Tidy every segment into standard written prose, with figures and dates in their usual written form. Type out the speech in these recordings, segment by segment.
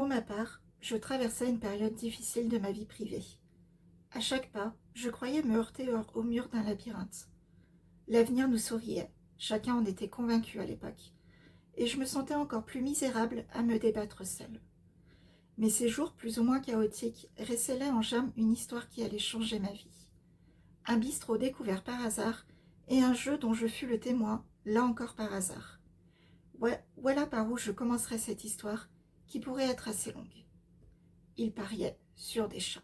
Pour ma part, je traversais une période difficile de ma vie privée. À chaque pas, je croyais me heurter au mur d'un labyrinthe. L'avenir nous souriait, chacun en était convaincu à l'époque, et je me sentais encore plus misérable à me débattre seule. Mais ces jours plus ou moins chaotiques recélaient en germe une histoire qui allait changer ma vie. Un bistrot découvert par hasard et un jeu dont je fus le témoin, là encore par hasard. Ouais, voilà par où je commencerai cette histoire, qui pourrait être assez longue. Il pariait sur des chats.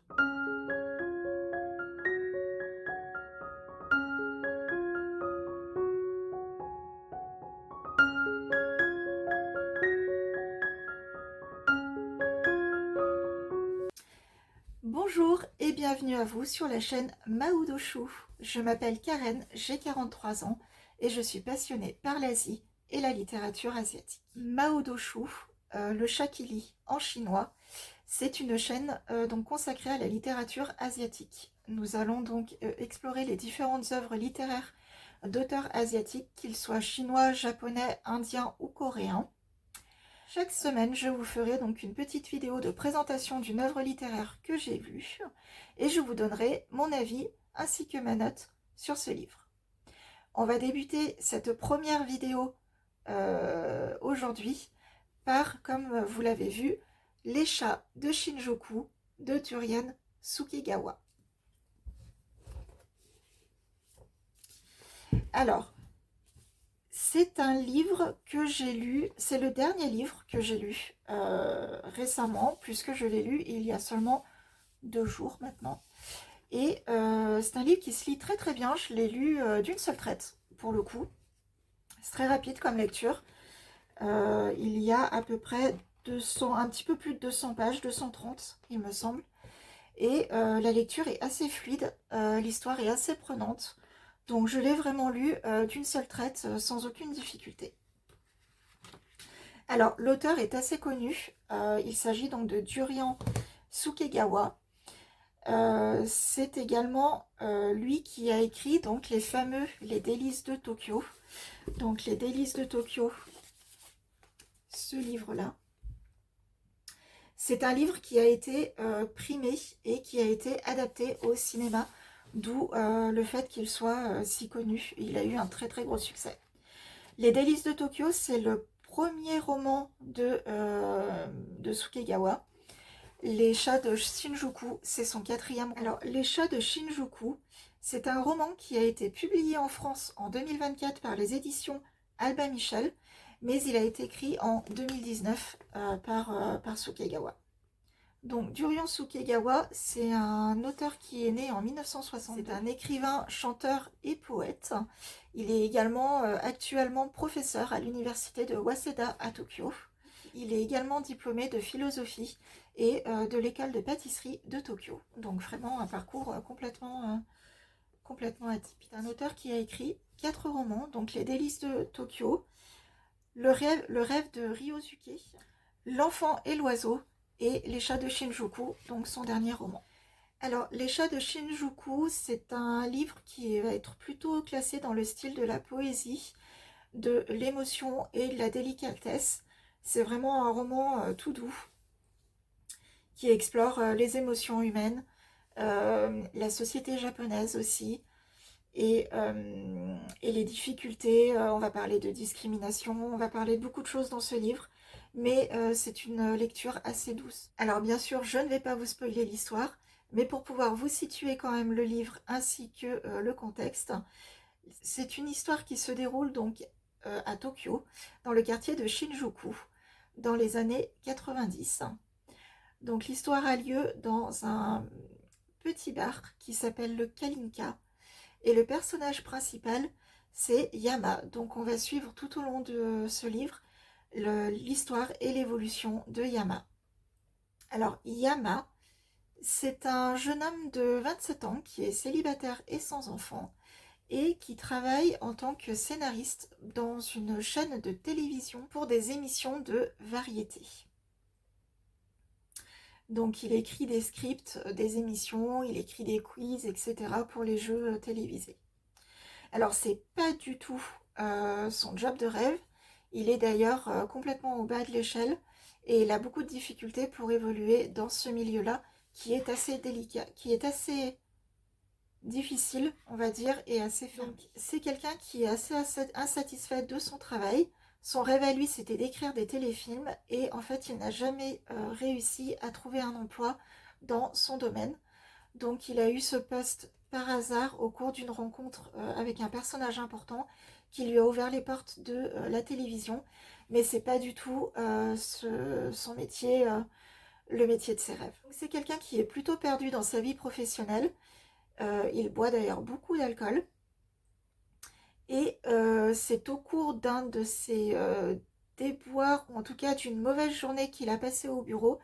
Bonjour et bienvenue à vous sur la chaîne Mahoudochou. Je m'appelle Karen, j'ai 43 ans et je suis passionnée par l'Asie et la littérature asiatique. Mahoudochou, le chat qui lit en chinois, c'est une chaîne donc consacrée à la littérature asiatique. Nous allons donc explorer les différentes œuvres littéraires d'auteurs asiatiques, qu'ils soient chinois, japonais, indiens ou coréens. Chaque semaine, je vous ferai donc une petite vidéo de présentation d'une œuvre littéraire que j'ai vue et je vous donnerai mon avis ainsi que ma note sur ce livre. On va débuter cette première vidéo aujourd'hui par, comme vous l'avez vu, Les chats de Shinjuku de Turian Sukegawa. Alors, c'est un livre que j'ai lu, c'est le dernier livre que j'ai lu récemment, puisque je l'ai lu il y a seulement 2 jours maintenant. Et c'est un livre qui se lit très très bien, je l'ai lu d'une seule traite, pour le coup. C'est très rapide comme lecture. Il y a à peu près 200, un petit peu plus de 200 pages, 230 il me semble. Et la lecture est assez fluide, l'histoire est assez prenante. Donc je l'ai vraiment lu d'une seule traite sans aucune difficulté. Alors l'auteur est assez connu, il s'agit donc de Durian Sukegawa. C'est également lui qui a écrit donc les fameux Les Délices de Tokyo. Donc Les Délices de Tokyo, ce livre-là. C'est un livre qui a été primé et qui a été adapté au cinéma, d'où le fait qu'il soit si connu. Il a eu un très très gros succès. Les Délices de Tokyo, c'est le premier roman de Sukegawa. Les chats de Shinjuku, c'est son 4e. Alors, Les chats de Shinjuku, c'est un roman qui a été publié en France en 2024 par les éditions Albin Michel, mais il a été écrit en 2019 par Sukegawa. Donc, Durian Sukegawa, c'est un auteur qui est né en 1960. C'est un écrivain, chanteur et poète. Il est également actuellement professeur à l'université de Waseda à Tokyo. Il est également diplômé de philosophie et de l'école de pâtisserie de Tokyo. Donc vraiment un parcours complètement atypique. C'est un auteur qui a écrit 4 romans, donc Les Délices de Tokyo, le rêve de Ryosuke, L'enfant et l'oiseau et Les chats de Shinjuku, donc son dernier roman. Alors, Les chats de Shinjuku, c'est un livre qui va être plutôt classé dans le style de la poésie, de l'émotion et de la délicatesse. C'est vraiment un roman tout doux qui explore les émotions humaines, la société japonaise aussi, et les difficultés. On va parler de discrimination, on va parler de beaucoup de choses dans ce livre, mais c'est une lecture assez douce. Alors bien sûr, je ne vais pas vous spoiler l'histoire, mais pour pouvoir vous situer quand même le livre ainsi que le contexte, c'est une histoire qui se déroule donc à Tokyo, dans le quartier de Shinjuku, dans les années 90. Donc l'histoire a lieu dans un petit bar qui s'appelle le Kalinka, et le personnage principal c'est Yama. Donc on va suivre tout au long de ce livre l'histoire et l'évolution de Yama. Alors Yama, c'est un jeune homme de 27 ans qui est célibataire et sans enfant, et qui travaille en tant que scénariste dans une chaîne de télévision pour des émissions de variété. Donc il écrit des scripts, des émissions, il écrit des quiz, etc. pour les jeux télévisés. Alors c'est pas du tout son job de rêve, il est d'ailleurs complètement au bas de l'échelle, et il a beaucoup de difficultés pour évoluer dans ce milieu-là qui est assez délicat, qui est assez difficile, on va dire, et assez fermé. Donc, c'est quelqu'un qui est assez insatisfait de son travail. Son rêve à lui, c'était d'écrire des téléfilms, et en fait, il n'a jamais réussi à trouver un emploi dans son domaine. Donc, il a eu ce poste par hasard au cours d'une rencontre avec un personnage important qui lui a ouvert les portes de la télévision, mais c'est pas du tout son métier, le métier de ses rêves. C'est quelqu'un qui est plutôt perdu dans sa vie professionnelle. Il boit d'ailleurs beaucoup d'alcool. Et c'est au cours d'un de ses déboires, ou en tout cas d'une mauvaise journée qu'il a passée au bureau,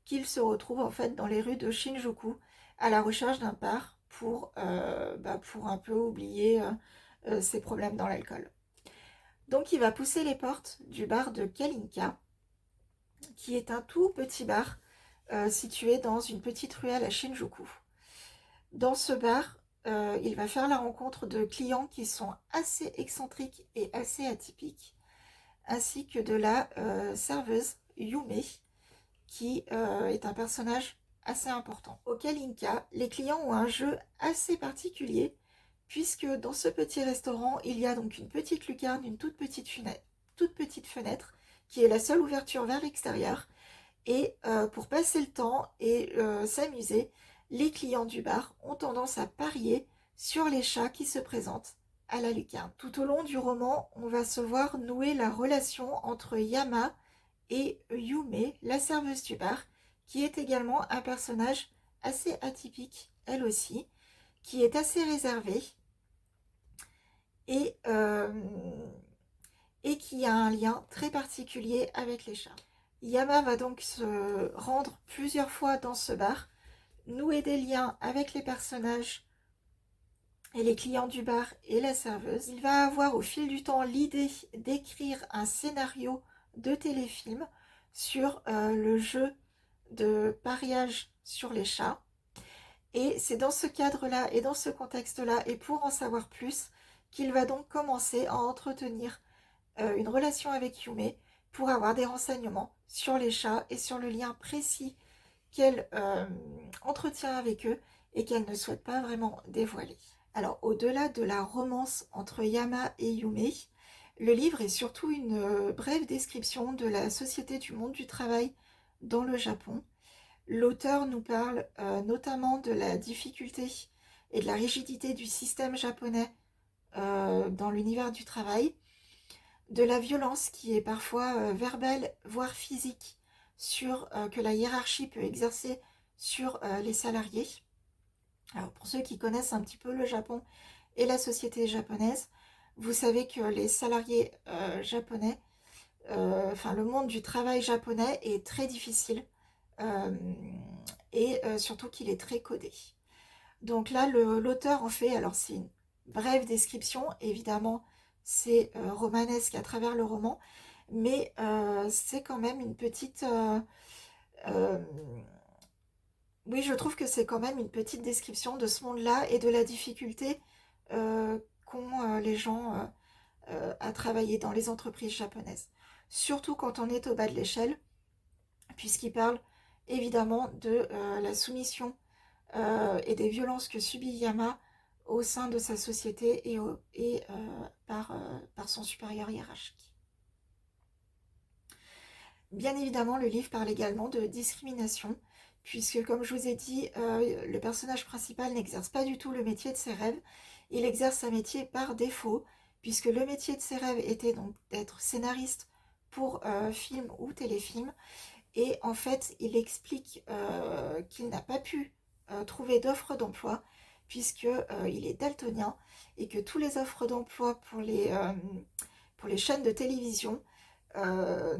qu'il se retrouve en fait dans les rues de Shinjuku à la recherche d'un bar pour un peu oublier ses problèmes dans l'alcool. Donc il va pousser les portes du bar de Kalinka, qui est un tout petit bar situé dans une petite ruelle à Shinjuku. Dans ce bar, il va faire la rencontre de clients qui sont assez excentriques et assez atypiques, ainsi que de la serveuse Yume, qui est un personnage assez important. Au Kalinka, les clients ont un jeu assez particulier, puisque dans ce petit restaurant, il y a donc une petite lucarne, une toute petite fenêtre, qui est la seule ouverture vers l'extérieur. Et pour passer le temps et s'amuser, les clients du bar ont tendance à parier sur les chats qui se présentent à la lucarne. Tout au long du roman, on va se voir nouer la relation entre Yama et Yume, la serveuse du bar, qui est également un personnage assez atypique, elle aussi, qui est assez réservée et, euh, et qui a un lien très particulier avec les chats. Yama va donc se rendre plusieurs fois dans ce bar, nouer des liens avec les personnages et les clients du bar et la serveuse. Il va avoir au fil du temps l'idée d'écrire un scénario de téléfilm sur le jeu de pariage sur les chats. Et c'est dans ce cadre-là et dans ce contexte-là, et pour en savoir plus, qu'il va donc commencer à entretenir une relation avec Yume pour avoir des renseignements sur les chats et sur le lien précis qu'elle entretient avec eux et qu'elle ne souhaite pas vraiment dévoiler. Alors, au-delà de la romance entre Yama et Yume, le livre est surtout une brève description de la société du monde du travail dans le Japon. L'auteur nous parle notamment de la difficulté et de la rigidité du système japonais dans l'univers du travail, de la violence qui est parfois verbale, voire physique, que la hiérarchie peut exercer sur les salariés. Alors pour ceux qui connaissent un petit peu le Japon et la société japonaise, vous savez que les salariés japonais, le monde du travail japonais est très difficile euh, et surtout qu'il est très codé. Donc là, l'auteur en fait, alors c'est une brève description, évidemment c'est romanesque à travers le roman, mais c'est quand même une petite... euh, oui, je trouve que c'est quand même une petite description de ce monde-là et de la difficulté qu'ont les gens à travailler dans les entreprises japonaises. Surtout quand on est au bas de l'échelle, puisqu'il parle évidemment de la soumission et des violences que subit Yama au sein de sa société par son supérieur hiérarchique. Bien évidemment, le livre parle également de discrimination, puisque comme je vous ai dit, le personnage principal n'exerce pas du tout le métier de ses rêves, il exerce un métier par défaut, puisque le métier de ses rêves était donc d'être scénariste pour film ou téléfilm, et en fait il explique qu'il n'a pas pu trouver d'offre d'emploi, puisqu'il est daltonien, et que tous les offres d'emploi pour les chaînes de télévision euh,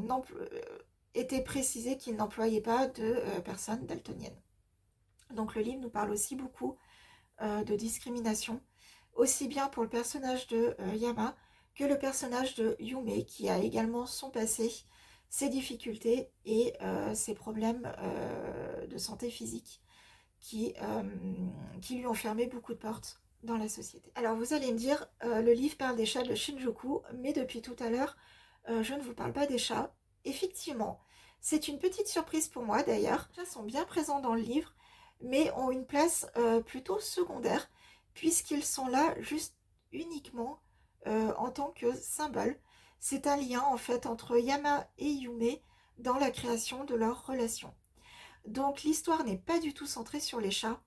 était précisé qu'il n'employait pas de personnes daltoniennes. Donc le livre nous parle aussi beaucoup de discrimination, aussi bien pour le personnage de Yama que le personnage de Yume, qui a également son passé, ses difficultés et ses problèmes de santé physique qui lui ont fermé beaucoup de portes dans la société. Alors vous allez me dire, le livre parle des chats de Shinjuku, mais depuis tout à l'heure, je ne vous parle pas des chats. Effectivement, C'est une petite surprise pour moi d'ailleurs. Les chats sont bien présents dans le livre, mais ont une place plutôt secondaire, puisqu'ils sont là juste uniquement en tant que symbole. C'est un lien en fait entre Yama et Yume dans la création de leur relation. Donc l'histoire n'est pas du tout centrée sur les chats,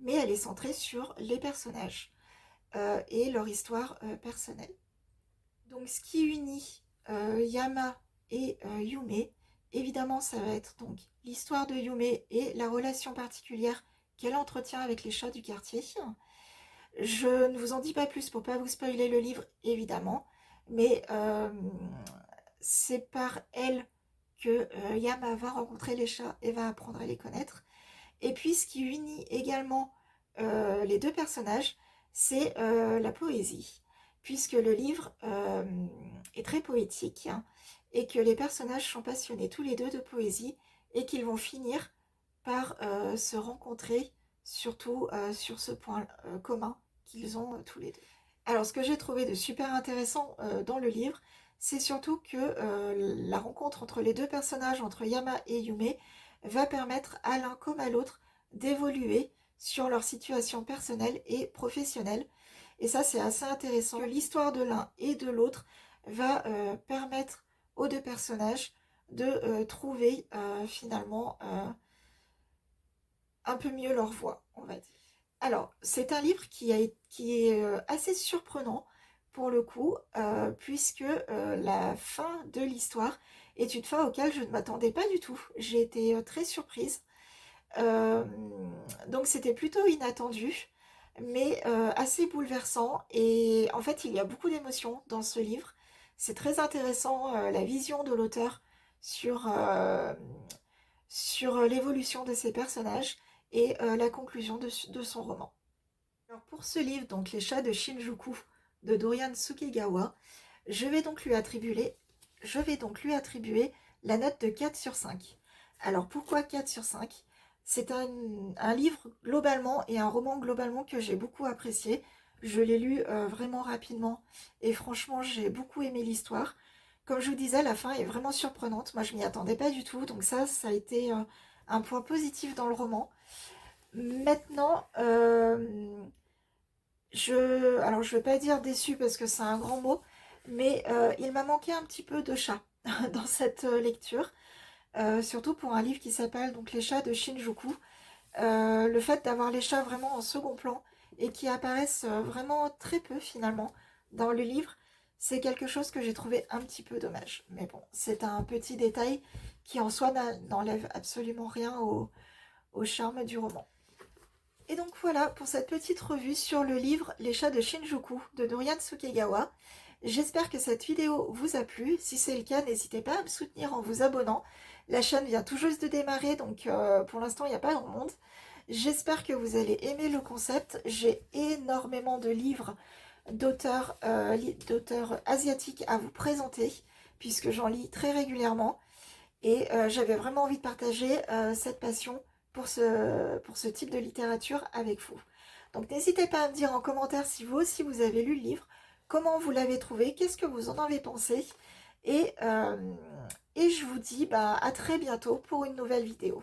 mais elle est centrée sur les personnages et leur histoire personnelle. Donc ce qui unit Yama et Yume, évidemment ça va être donc l'histoire de Yume et la relation particulière qu'elle entretient avec les chats du quartier. Je ne vous en dis pas plus pour pas vous spoiler le livre, évidemment, mais c'est par elle que Yama va rencontrer les chats et va apprendre à les connaître. Et puis ce qui unit également les deux personnages, c'est la poésie, puisque le livre est très poétique, hein, et que les personnages sont passionnés tous les deux de poésie et qu'ils vont finir par se rencontrer, surtout sur ce point commun qu'ils ont tous les deux. Alors ce que j'ai trouvé de super intéressant dans le livre, c'est surtout que la rencontre entre les deux personnages, entre Yama et Yume, va permettre à l'un comme à l'autre d'évoluer sur leur situation personnelle et professionnelle. Et ça, c'est assez intéressant. L'histoire de l'un et de l'autre va permettre aux deux personnages de trouver finalement un peu mieux leur voie, on va dire. Alors, c'est un livre qui est assez surprenant pour le coup, puisque la fin de l'histoire est une fin auquel je ne m'attendais pas du tout. J'ai été très surprise. Euh, donc c'était plutôt inattendu, mais assez bouleversant. Et en fait, il y a beaucoup d'émotions dans ce livre. C'est très intéressant, la vision de l'auteur sur, sur l'évolution de ses personnages et la conclusion de son roman. Alors pour ce livre, donc Les chats de Shinjuku de Dorian Sukegawa, je vais donc lui attribuer la note de 4 sur 5. Alors pourquoi 4 sur 5? C'est un livre globalement et un roman globalement que j'ai beaucoup apprécié. Je l'ai lu vraiment rapidement et franchement j'ai beaucoup aimé l'histoire. Comme je vous disais, la fin est vraiment surprenante. Moi je m'y attendais pas du tout, donc ça a été un point positif dans le roman. Maintenant, alors je vais pas dire déçu parce que c'est un grand mot, mais il m'a manqué un petit peu de chat dans cette lecture, surtout pour un livre qui s'appelle donc Les chats de Shinjuku. Le fait d'avoir les chats vraiment en second plan et qui apparaissent vraiment très peu finalement dans le livre, c'est quelque chose que j'ai trouvé un petit peu dommage. Mais bon, c'est un petit détail qui en soi n'enlève absolument rien au charme du roman. Et donc voilà pour cette petite revue sur le livre Les chats de Shinjuku de Dorian Sukegawa. J'espère que cette vidéo vous a plu. Si c'est le cas, n'hésitez pas à me soutenir en vous abonnant. La chaîne vient tout juste de démarrer, donc pour l'instant il n'y a pas grand monde. J'espère que vous allez aimer le concept. J'ai énormément de livres d'auteurs asiatiques à vous présenter, puisque j'en lis très régulièrement. Et j'avais vraiment envie de partager cette passion pour ce type de littérature avec vous. Donc n'hésitez pas à me dire en commentaire si vous aussi vous avez lu le livre, comment vous l'avez trouvé, qu'est-ce que vous en avez pensé. Et, et je vous dis à très bientôt pour une nouvelle vidéo.